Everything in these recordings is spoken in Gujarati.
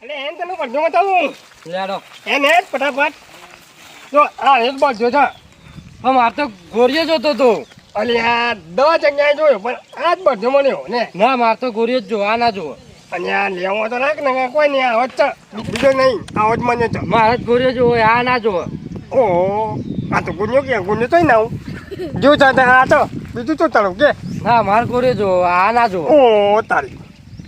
અલે એમ તને પડજો બતાવું લેડો એમ એ ફટાફટ જો આ એક બધો છે હમ આ તો ગોરીઓ જોતો તો અલે આ 10 જગ્યાએ જોયો પણ આ જ બધો મળ્યો ને ના માર તો ગોરીઓ જ જો આ ના જો અને આ લેવો તો રાખ ને કોઈ નહીં આવો જ છે બીજો નહીં આવો જ મને છે મારે જ ગોરીઓ જો આ ના જો ઓહો આ તો ગુન્યો કે ગુન્યો તોય ના આવું જો ચાતે આ તો બીજું તો તારું કે ના માર ગોરીઓ જો આ ના જો ઓ તારી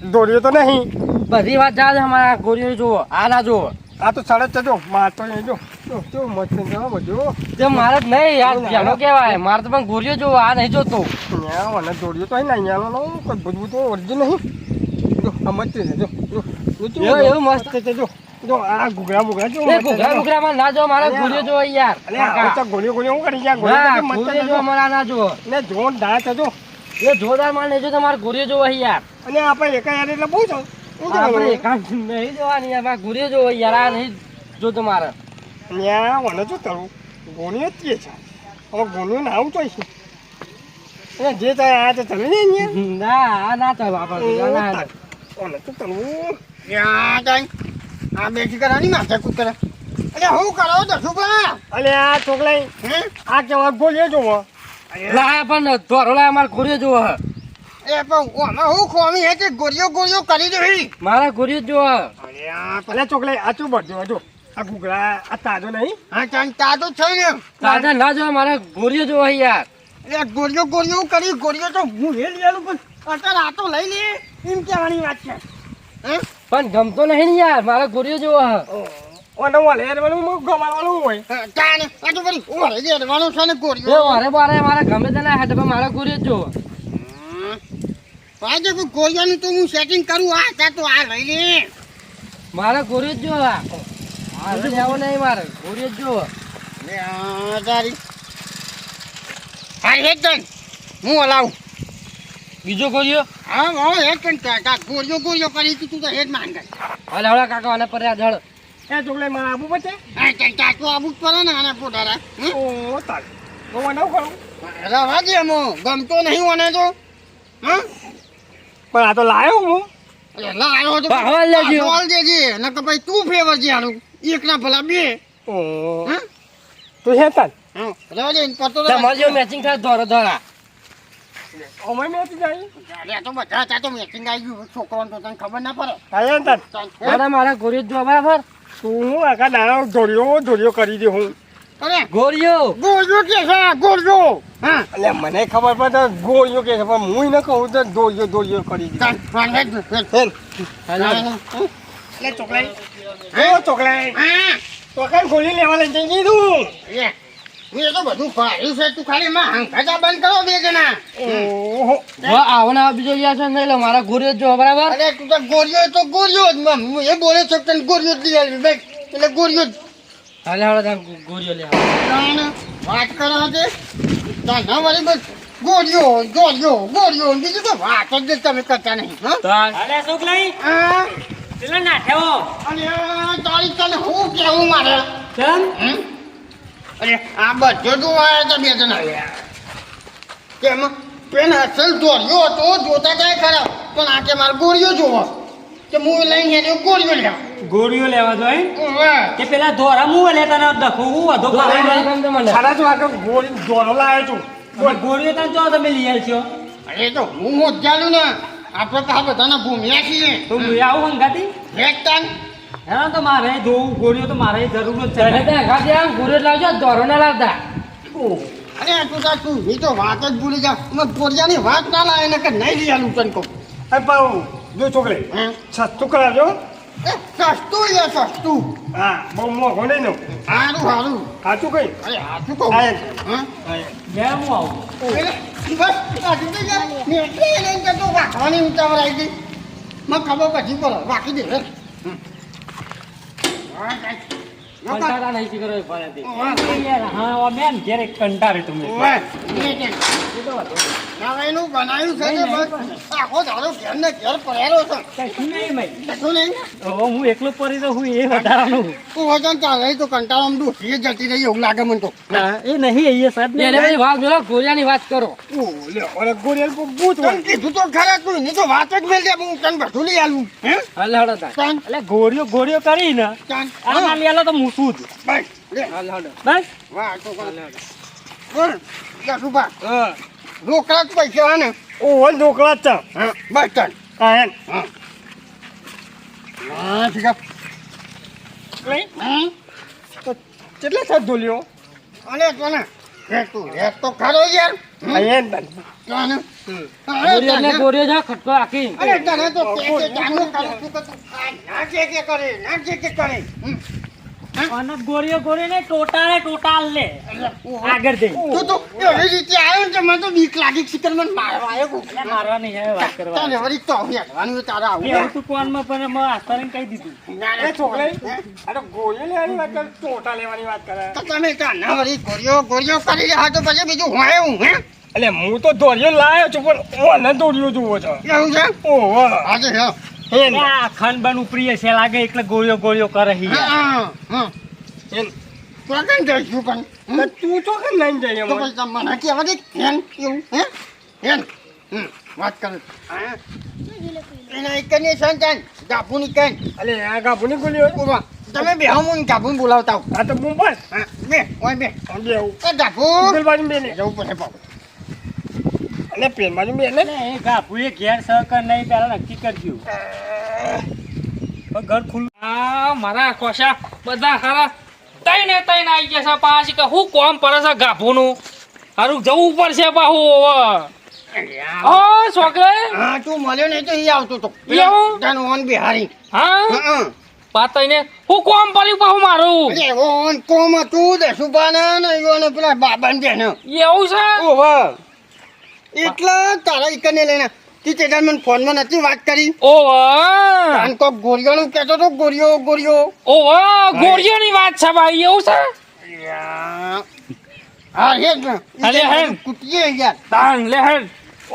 દોડ્યો તો નહીં બધી વાત જાજે અમારા ગોરીઓ જો આ ના જો આ તો સડક છે જો માર તો અહીં જો જો મસ્ત છે બધું તે મારે જ નહીં યાર જેનો કહેવાય મારે તો પણ ગોરીઓ જો આ નહીં જોતો અહીંયા મને દોડ્યો તો અહીં નહીં આલો કોઈ ભૂતભૂત તો ઓરજી નહીં જો આ મસ્ત છે જો એવું મસ્ત છે જો આ ઘૂઘરા બુઘરા જો એ ઘૂઘરા બુઘરામાં ના જો મારા ગોરીઓ જો યાર અલે આ તો ગોળીઓ ગોળીઓ હું કરી ગયા ના ગોળીઓ ગોરીઓ જો અમારા ના જો ને જોન ડા છે જો એ જોરદાર માલ નહીં જો તમારે ગોરીઓ જો યાર અને આપણે એકા યાર એટલે બહુ છે આપણે એકાંત નહીં જોવાની યાર ગોરીઓ જો યાર આ નહીં જો તમારે ત્યાં મને શું કરું ગોળીઓ જ કે છે હવે ગોળીઓ ના આવું ચોઈશ એ જે થાય આ તો ચાલે ને અહીંયા ના આ ના ચાલ બાપા ના ના મને શું કરવું યા કઈ આ બેઠી કરવાની માથે કૂતરે અરે હું કરો દસુભા અલે આ છોકરાઈ હે આ કેવા ગોળીઓ જોવો લાયા પણ ધોરો લાયા મારે ગોરીઓ જો એ પણ ઓમાં હું ખોમી હે કે ગોરીઓ ગોરીઓ કરી દેવી મારા ગોરીઓ જો અરે આ પેલા છોકરાઈ આ શું બધું જો આ ઘૂઘરા આ તાજો નહીં હા ચાંદ તાતો છે ને દાદા ના જો મારા ગોરીઓ જો યાર એ ગોરીઓ ગોરીઓ કરી ગોરીઓ તો હું લઈ લેલું પણ અત્યારે આ તો લઈ લે એમ કહેવાની વાત છે હે પણ ગમતો નહીં ને યાર મારા ગોરીઓ જો ઓને વાલે એરવાનું મુખ ગમાવાનું હોય ચાને આ તો કરી ઓરે જે રવાનું છે ને એ ગોરીઓ વારે વારે મારા ગમે તે ના હાથ પણ મારા ગોરીઓ જો આજે કોઈ ગોરીઓનું તો હું સેટિંગ કરું આ તા તો આ લઈ લે મારા ગોરીઓ જો આ લેવો નહીં મારે ગોરીઓ જો લે આ તારી હા એક જણ હું હલાવું બીજો ગોરીઓ હા હા એક જણ કા ગોરીઓ ગોરીઓ કરી તું તો હેડ માંગાય હાલે હળા કાકા અને પર જળ એ છોકરાઈ મારા આબુ બચે હા ચાલ ચાકુ આબુ પડે ને આને પોટારા ઓ તારી હું ના કરું રવા દે મો ગમતો નહીં મને તો હા પણ આ તો લાયો હું અરે લાયો તો હવાલ લેજો. હવાલ દેજે ન કે ભાઈ તું ફેવર છે આનું એક ના ભલા બે ઓ હા તું હે તાર હા રવા દે પતો તમારે જો મેચિંગ થાય ધોરો ધોરા ઓમે મેથી જાય અરે તો બધા તા તો મેચિંગ આવી ગયું છોકરાને તો તને ખબર ના પડે આયા તાર ચાલ મારા મારા ગોરીઓ જો બરાબર તું હું આખા દાડો જોડિયો કરી દે હું અરે ગોરીઓ ગોરીઓ કે છે ગોરીઓ હા એટલે મને ખબર પડે ગોળીઓ કે છે પણ હું ન કહું તો દોડિયો કરી દે ચાલ ફોન હેડ હાલો એટલે ચોકલાઈ ઓ ચોકલાઈ હા તો કઈ ગોળી લેવા લઈ જઈ કીધું એ મેં તો બધું ફાડ્યું છે તું ખાલી માં હંકાતા બંધ કરો બે જણા ઓહો આવો ને બીજો યાર છે નહીં લો મારા ગોરીઓ જો બરાબર અરે તું તો ગોરીઓ તો ગોરીઓ જ હું એ બોલે છે તને ગોરીઓ જ લઈ આવી બેગ એટલે ગોરીઓ જ હાલે હાલો તમે ગોરીઓ લે આવો. તાણ વાત કરો છે તાણ ના વાળી બસ ગોરીઓ ગોરીઓ ગોરીઓ બીજું તો વાત જ તમે કરતા નહીં હા અરે છોકરાઈ હા પેલા નાઠ્યો અને તારી તને હું કેવું મારે કેમ હમ? અરે આ બધો જોવા તો બે જણા આવ્યા કેમ પેન અસલ દોર્યો હતો જોતા જાય ખરા પણ આ કે મારે ગોળીઓ જોવો કે હું લઈને એને ગોળીઓ લેવા ગોળીઓ લેવા દો ઓવે. કે પેલા ધોરા મું લેતા ન દખો હું વધો ખાવા સારા જો આગળ ગોળી દોડો લાવ્યો છું ગોળીઓ તને જો તમે લઈ આવ્યો છો અરે તો હું મોજાલું ને આપણે તો આ બધાના ભૂમ્યા છીએ તો હું આવું હંગાતી એકતાન હા તો મારે જોવું ગોળીઓ તો મારે જરૂર જ તને છે તો એકાદ આમ ગોરીઓ જ લાવજો ધોરો ના લાવતા અરે તું તાર તું એ તો વાત જ ભૂલી જા અમે ગોળિયાની વાત ના લાવે ને કે નહીં લઈ આલું તને કહું એ પાઉ જો છોકરી હે સસ્તું કરાવજો એ સસ્તું યાર સસ્તું હા બહુ મોંઘો નહીં નો સારું સારું સાચું કઈ અરે હાથું કહું હા હા લે હું આવું એટલે બસ હાથું તો યાર મેં એટલે લઈને જતો વાંખવાની ઉતાવળ આવી ગઈ મને ખબર પછી પડે વાંકી દે હા કાંઈ. કંટાળા નહીં શીખરો ફરેથી ઓવે. યાર હા મેમ ઘેરે કંટાળે તમે ઓવે. નવાઈનું બનાવ્યું છે ને બસ આખો દાડો ઘેર ને ઘેર પડેલો છે કશું નહીં ભાઈ. કશું નહીં હવે હું એકલો પડી તો હું એ વધારાનું. તું વજન ચાલે તો કંટાળો ડૂસી જતી રહી એવું લાગે મને તો ના, એ નહીં અહીંયા સાહેબ ને. એને બધી વાત બોલો ગોળિયાની વાત કરો અરે ગોળિયાનું કોક ભૂત હોય. તને કીધું તો ખરા તું એની તો વાત જ મેળ દે હું તને બધું લઈ આલું હે હાલ હડો તાર ચાલ એટલે ગોળીઓ કરીને ચાલ આ ના લેલો તો હું શું જ. બસ લે હાલ હડો બસ વાહ તો બોલ દસુભા હા રોકડા જ પૈસા હે ને ઓહો ઢોકળા જ છે. હા બસ ચાલ હા એમ હા હા ઠીક લઈ હા તો કેટલા સાત ધોલ્યો અરે તને તું તો ખરો યાર હા એમ બન. તને ગોળિયો ને ગોળિયો જા ખટકો આખી અરે તને તો કે જાનું કરું તું તો તું ના કે કરે ના કે કરે અને ગોળીઓ ને ટોટાલ લે આગળ દે. તું તો એવી રીતે આવ્યો ને મને તો બીક લાગી શિકર મને મારવા આવ્યો એટલે મારવા નહીં હવે વાત કરવા. તને વળી તો હેડવાનું તારા એવું આવું તું કોનમાં પણ મેં આસ્તાને કહી દીધું. એ છોકરી અરે ગોળીઓ લેવાની વાત કરે ટોટા લેવાની વાત કરે. તો તમે કાના વળી ગોળીઓ કરી રહ્યા તો પછી બીજું હોય હું હે એટલે હું તો દોર્યો લાવ્યો છું પણ ઓને દોર્યો જોવો છો. એવું છે ઓહો આજે હે એમ આ ખનબન ઉપરી છે લાગે એટલે ગોળીઓ કરે હી યાર. હા હા એમ તો કઈ જઈશું પણ તો તું તો કેમ લઈને જઈએ તો મને? પછી મને કહેવા દે હેન એવું હે હેન વાત કરે હા એના એક ને સંતાન ગાભુની કઈ અલે આ ગાભુની ગોળીઓ ઉભા તમે બે હું ગાભુને બોલાવતા આવો આ તો બુંબર હા બે ઓય બે આમ બે આવું એ ગાભુ ઉગલ બાજુ બે ને જવું પડે બાબુ અને પેન બાજુ બે ને એટલે એ ગાભુએ ઘેર સહકાર નહીં પેલા નક્કી કરજો. પણ ઘર ખુલ્લું. આ મારા કોશા બધા હારા તઈને આવી ગયા છે પાછી કે હું કોમ પડે છે ગાભોનું હારું જવું પડશે પાહું ઓ છોકરા હા તું મળ્યો નહીં તો એ આવતો તો એવું? તાનો ઓન બિહારી હા હા પાતાઈને હું કોમ પડ્યું પાહું મારું અરે ઓન કોમ તું દે સુબાના ને યોને પેલા બાબાને બેન એવું છે ઓહો એટલા તારા ઈકને લઈને તી તે મને ફોનમાં નથી વાત કરી ઓ કાન કો ગોરિયોનું કહેતો તો ગોરિયો ગોળીઓની વાત છે ભાઈ એવું છે હા હે જ અરે હે. કુટીએ યાર તાન લે હેડ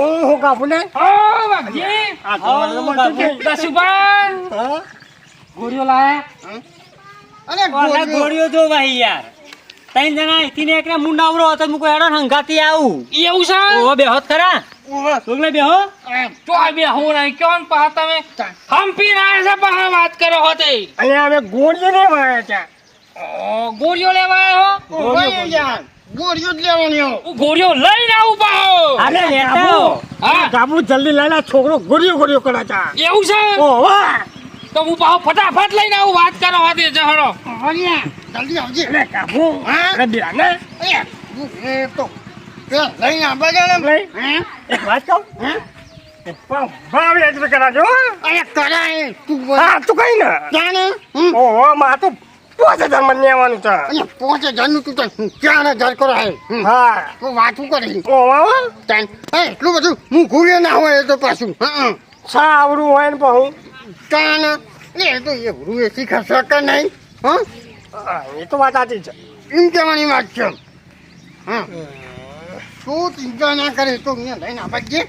ઓહો ગાભુને ઓ બાપજી આ તો મને તો મળતું જ નહીં. દસુબા હા ગોળીઓ લાયા અરે ઓલા ગોળીઓ જો ભાઈ યાર. ત્રણ જણા અહીંથી ને એકને મુંડાવરો હતો મુકો હેડો હંગાતી આવું. એવું છે ઓ બેહોત ખરા ઓહો છોકલે બેહો. તો આ બે હું નહીં કેમ પા તમે હમ્પી રહ્યા છે પા વાત કરો હોતે અહીંયા અમે ગોળીઓ ને વાયા છે. ગોળીઓ લેવા આવ્યો ઓહો યાર ગોરિયો જ લેવાની હો હું ગોળીઓ લઈને આવું પાહો અરે લેતા આવો. હા ગાભુ જલ્દી લઈને આ છોકરો ગોળીઓ કરે છે. એવું છે ઓહો તો હું પાહો ફટાફટ લઈને આવું વાત કરો હોતે જહડો હરિયા જલ્દી આવજે એટલે ગાભુ હા? અરે બે ને એ તો લઈને આવવા દે ને લઈ. હે એક વાત કહું હે પણ ભાવ એટલે કરાજો હો. અરે કરાય તું બોલ હા તું કઈ ને ક્યાં ને ઓહો માં તો 5000 મને લેવાનું છે. અને 5000 નું તું તો 4000 કરો હે હા તો વાતું કરી ઓહો તાન હે એટલું બધું હું ઘૂરે ના હોય એ તો પાછું હા સા આવડું હોય ને પણ કાન એ તો એ રૂએ શીખા શકે નહીં હા એ તો વાત સાચી છે. એમ કહેવાની વાત છે હા તું ચિંતા ના કરે તો અહીંયા લઈને આવવા દે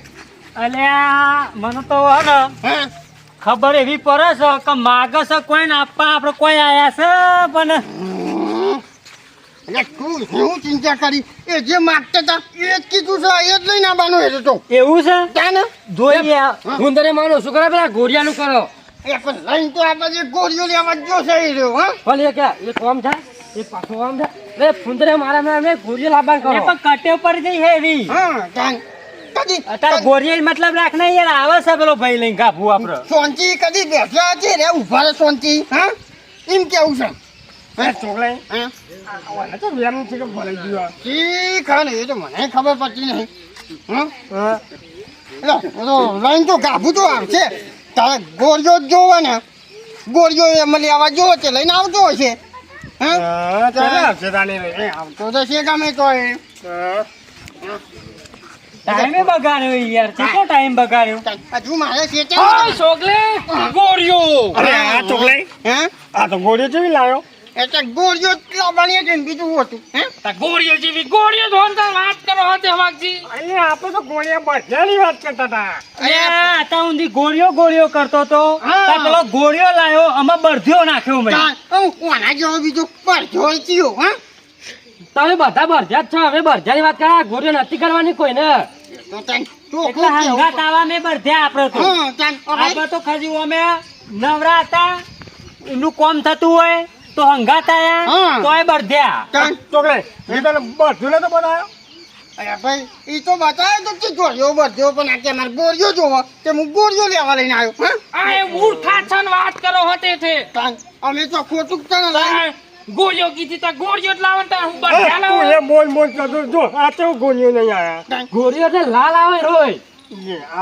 અલ્યા મને તો હે ને હા ખબર એવી પડે છે કે માગે છે કોઈ ને આપવા આપણે કોઈ આયા છે પણ એટલે તું હું ચિંતા કરી એ જે માગતા હતા એ જ કીધું છે એ જ લઈને આવવાનું એ તો એવું છે તાન જોઈએ. ગુંદરે માનો શું કરે પેલા ગોળિયાનું કરો એ પણ લઈને તો આ બાજુ ગોળીઓ લેવા જો છે એ રહ્યો હા ભલે કે એક કોમ થાય એક પાછું કામ થાય રે ફુંદરે મારા મેં ગોળીઓ લાવવાનું એ કરો પણ કટે ઉપર જઈ હેવી. હા તાન કદી અત્યારે ગોરિયા મતલબ રાખ નહીં યાર આવે છે પેલો ભાઈ લઈને ગાભું આપડે. સોનજી કદી બેઠા છે રે ઉભા રે સોનજી હા એમ કેવું છે હે છોકરા હા આ તો વેમ છે કે ભલે ગયો. ઠીક હા ને એ તો મને ખબર પડતી નહીં હા હા લાઈન તો ગાભું તો આવશે તારે ગોળીઓ જ જોવે ને ગોળીઓ એમ લેવા જોવે છે લઈને આવતો હશે હા હા ચાલે આવશે તાને રે. આવતો તો છે ગમે તો એ હા ટાઈમે બગાડ્યો યાર. કેટલો ટાઈમ બગાડ્યો. હજુ મારે છે ઓય છોકલે ગોળીઓ અરે આ છોકરા હે આ તો ગોળીઓ જેવી લાવ્યો. એટલે ગોળીઓ જ લાવવાની હતી ને બીજું શું હતું હે તા ગોળીઓ જેવી ગોળીઓ ધોનતા વાત કરો હતે વાગજી. એટલે આપણે તો ગોળિયા બધાની વાત કરતા હતા. અલ્યા આતા ઊંધી ગોળીઓ કરતો તો હા. તા પેલો ગોળીઓ લાયો આમાં બળધ્યો નાખ્યો મેં. કોના જેવો બીજો પડ્યો ચિયો હા તમે બધા બરજ્યા જ છો. હવે બરજ્યાની વાત કરે ગોળીઓ નથી કરવાની કોઈને. તો તને એટલે હંગાત આવા મેં બળધ્યા આપણે તો. હા તને આપણે તો ખાલી અમે નવરા હતા એનું કોમ થતું હોય તો હંગાત આયા હા. તોય બળધ્યા. તને ચોકલે મેં તને બધું નતો બતાવ્યો. અરે ભાઈ એ તો બતાવે તો કે ગોળીઓ બધો પણ આ કે મારે ગોળીઓ જોવો કે હું ગોળીઓ લેવા લઈને આવ્યો હા આ એ મૂર્ખા છન વાત કરો હતે છે. તને અમે તો ખોટું જ તને લાવ્યા. ગોળીઓ કીધી તા ગોળીઓ જ લાવતા હું એ બધા તું લાવ. એ બોલ કરતો જો આ તો ગોળીઓ નહીં આયા. તને ગોળીઓ એટલે લાલ આવે રોય.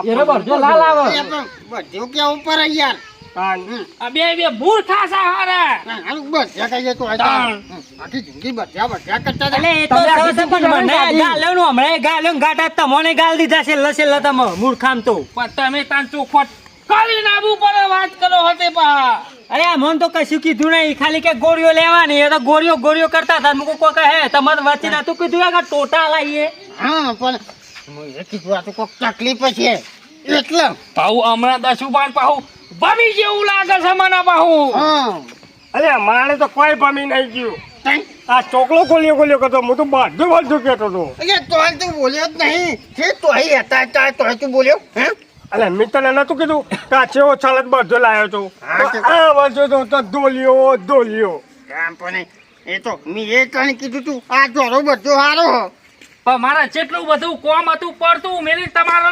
એ એનો બરજો લાલ આવે. એ પણ બધું કેવું પડે યાર આ બે મૂર્ખા સા હારા. હારું બધા કહીએ તો આખી જિંદગી બધા કરતા હતા. એટલે એ તો તમે સૌ આખી પણ મને ગાડી. ગાલ્યો નું હમણાં ગાલ્યો ને ગાટા તમને ગાલ દીધા છેલ્લા તમે મૂર્ખામ તો. પણ તમે તાન ચોખવટ કરી નાબુ પર વાત કરો હતે પા. અરે આ મન તો કશું કીધું નહીં ખાલી કે ગોળીઓ લેવાની એ તો ગોળીઓ કરતા હતા મુકો કોઈ કહે તમારે વચ્ચે નતું કીધું કે ટોટા લાવીએ. હા પણ હું એ કીધું આ તો કોઈક તકલીફ છે એટલે પાહુ હમણાં દસુબાન પાહુ ભમી જેવું લાગે છે મને પાહુ. હા અરે મારે તો કોઈ ભમી નહીં ગયું. તને આ ચોકલો ગોળીઓ કરતો હું તો બધું કહેતો હતો. એટલે તોય તું બોલ્યો જ નહીં છે તોય હતા તોય તું બોલ્યો હે એટલે મેં તને નતું કીધું કે આ ચેવો ચાલત બધો લાવ્યો તો હા, તો આ વર્ષો તો દોલ્યો. આમ પણ એ તો મેં એ તને કીધું તું આ જોરો બધો સારો હો પણ મારા જેટલું બધું કોમ હતું પડતું મેરી તમારો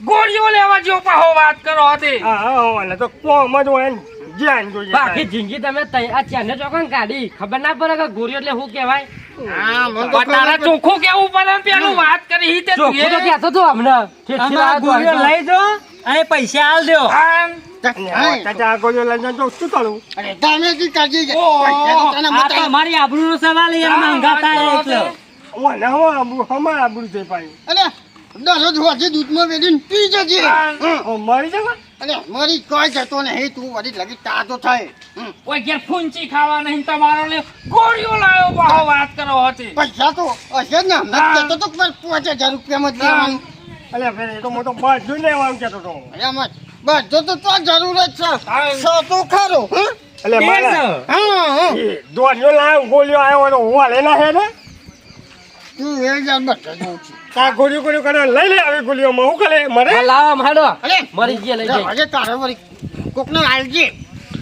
ગોળીઓ લેવા જેવો પાહો વાત કરો હતી. હા એટલે તો કોમ જ હોય ને જ્યાં જોઈએ બાકી જિંદગી તમે આ ચેને ચોકન કાઢી ખબર ના પડે કે ગોળીઓ એટલે શું કહેવાય. હા મને તો પણ તારા ચોખ્ખું કેવું પડે ને પેલું વાત કરી ઈ તે તું ચોખ્ખું તો એ. કહેતો હતો હમણાં. ઠેઠથી આમાં લાવ્યો તો ગોળીઓ અહીં તો. લઈ દો અને પૈસા આલ દો. આમ. આ ગોળીઓ લઈને તો શું કરું? અરે તમે કી કાજી છે ઓહો, પૈસા તો તને આ બતાવ્યા. તમારી આબરૂનો સવાલ યાર હા, મંગાતા વાત કરો એટલે. ઓને હમણાં આબરૂ થઈ પાડી. અરે દરરોજ હોજે દૂધમાં વેડીને પી જજે હા. હં. મરી જવા અરે મારી કોઈ જતો નહીં તું વળી લગી તાજો થાય કોઈ ઘેર ફૂંચી ખાવા નહીં તમારો લે ગોળીઓ લાવ્યો પાહો વાત કરો હતી. પૈસા તો હશે જ ને હમણાં જ કહેતો તો કે 5000 રૂપિયામાં જ લેવાનું એટલે ફેર એ તો હું તો બધું લેવાનું કહેતો હતો. એમ જ બધો તો જરૂર જ છે સો તો ખરો હં? એટલે એ મારે જ. હા દોઢિયો લાવ ગોળીઓ આવ્યો હોય તો હું હાલે ના હે ને તું એ જ બધા જોઉં છું આ ગોળીઓ કરે લઈ લે આવી ગોળીઓમાં હું કરે મરે હા, લાવો આમ હાલો. અરે મરી ગયા લઈ જાય. હજે તારે વળી કોકને આલજે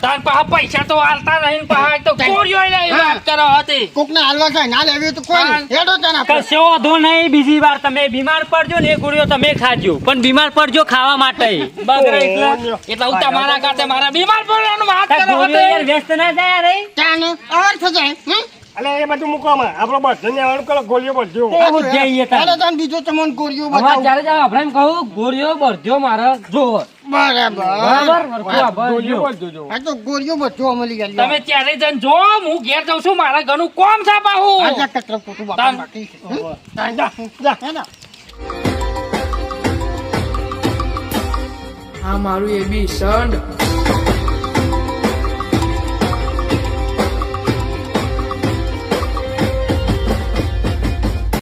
તાર પાહા પૈસા તો હાલતા નહીં પાહા તો ગોળીઓ લઈ વાત કરો હતી. કોકને હાલવા જાય ના લેવી તો કોઈ નહીં. હેડો તને કશો વાંધો નહીં બીજી વાર તમે બીમાર પડજો ને એ ગોળીઓ તમે ખાજો પણ બીમાર પડજો ખાવા માટે બગડે એટલે એટલે હું તમારા કાંઠે મારા બીમાર પડવાનું વાત તાર કરો ગોળીઓ યાર હતી. વ્યસ્ત ના જાય રે. ત્યાં અર્થ જાય હં? એટલે એ બધું મૂકવામાં આપણો બધાને આવવાનું કરો ગોળીઓ બધું એવું જ જઈએ તાર. હેડો તને બીજો તમને ગોળીઓ હવે બતાવું જ્યારે જ્યારે આપણે એમ કહું ગોળીઓ બરજો મારે જોવો. બરાબર બરાબર વરખું આ ભર ગોળીઓ જો. બધું જો આ તો ગોળીઓ બધો અમલી ગયો તમે ત્યારે જન જો હું ઘેર જાઉં છું મારા ઘરનું કોમ છે પાહુ. આજા કચરો પોતું બાપા બાકી છે હં? જા હેડો આ મારું એબી સંડ